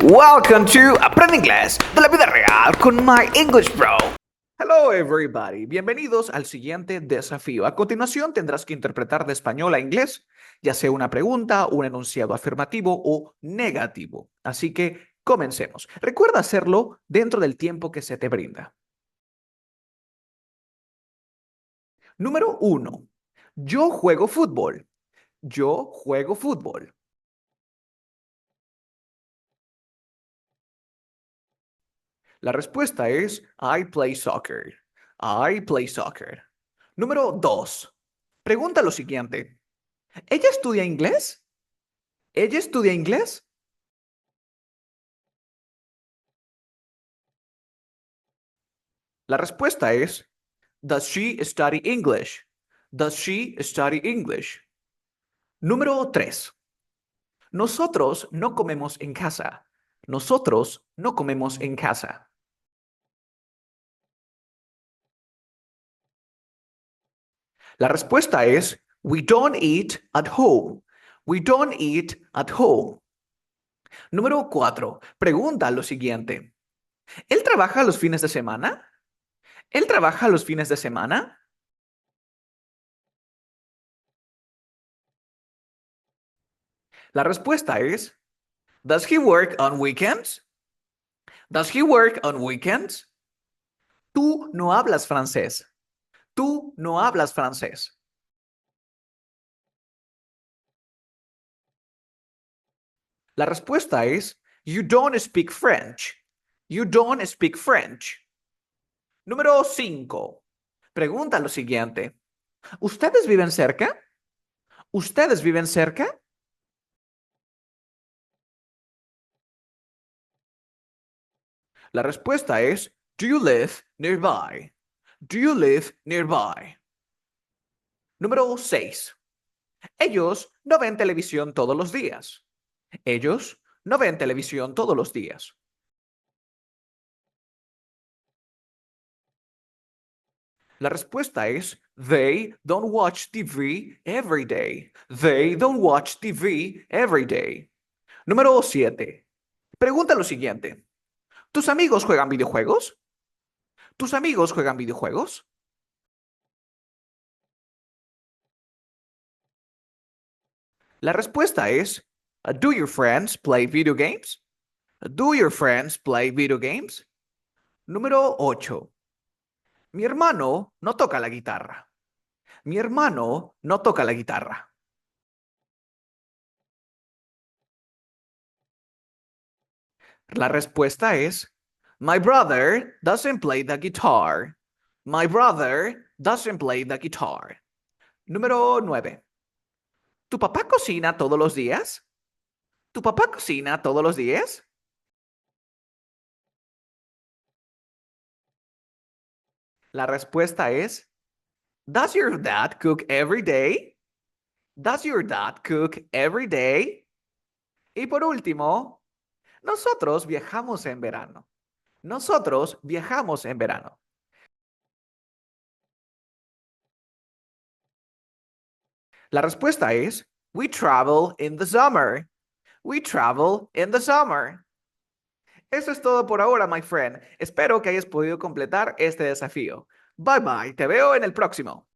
Welcome to Aprende Inglés de la vida real con My English Bro. Hello everybody, bienvenidos al siguiente desafío. A continuación tendrás que interpretar de español a inglés, ya sea una pregunta, un enunciado afirmativo o negativo. Así que comencemos. Recuerda hacerlo dentro del tiempo que se te brinda. Número 1. Yo juego fútbol. Yo juego fútbol. La respuesta es I play soccer. I play soccer. Número 2. Pregunta lo siguiente. ¿Ella estudia inglés? ¿Ella estudia inglés? La respuesta es Does she study English? Does she study English? Número 3. Nosotros no comemos en casa. Nosotros no comemos en casa. La respuesta es We don't eat at home. We don't eat at home. Número 4. Pregunta lo siguiente. ¿Él trabaja los fines de semana? ¿Él trabaja los fines de semana? La respuesta es Does he work on weekends? Does he work on weekends? Tú no hablas francés. Tú no hablas francés. La respuesta es You don't speak French. You don't speak French. Número 5. Pregunta lo siguiente. ¿Ustedes viven cerca? ¿Ustedes viven cerca? La respuesta es Do you live nearby? Do you live nearby? Número 6. Ellos no ven televisión todos los días. Ellos no ven televisión todos los días. La respuesta es They don't watch TV every day. They don't watch TV every day. Número 7. Pregunta lo siguiente. ¿Tus amigos juegan videojuegos? ¿Tus amigos juegan videojuegos? La respuesta es Do your friends play video games? Do your friends play video games? Número 8. Mi hermano no toca la guitarra. Mi hermano no toca la guitarra. La respuesta es My brother doesn't play the guitar. My brother doesn't play the guitar. Número 9. ¿Tu papá cocina todos los días? ¿Tu papá cocina todos los días? La respuesta es Does your dad cook every day? Does your dad cook every day? Y por último, nosotros viajamos en verano. Nosotros viajamos en verano. La respuesta es We travel in the summer. We travel in the summer. Eso es todo por ahora, my friend. Espero que hayas podido completar este desafío. Bye bye. Te veo en el próximo.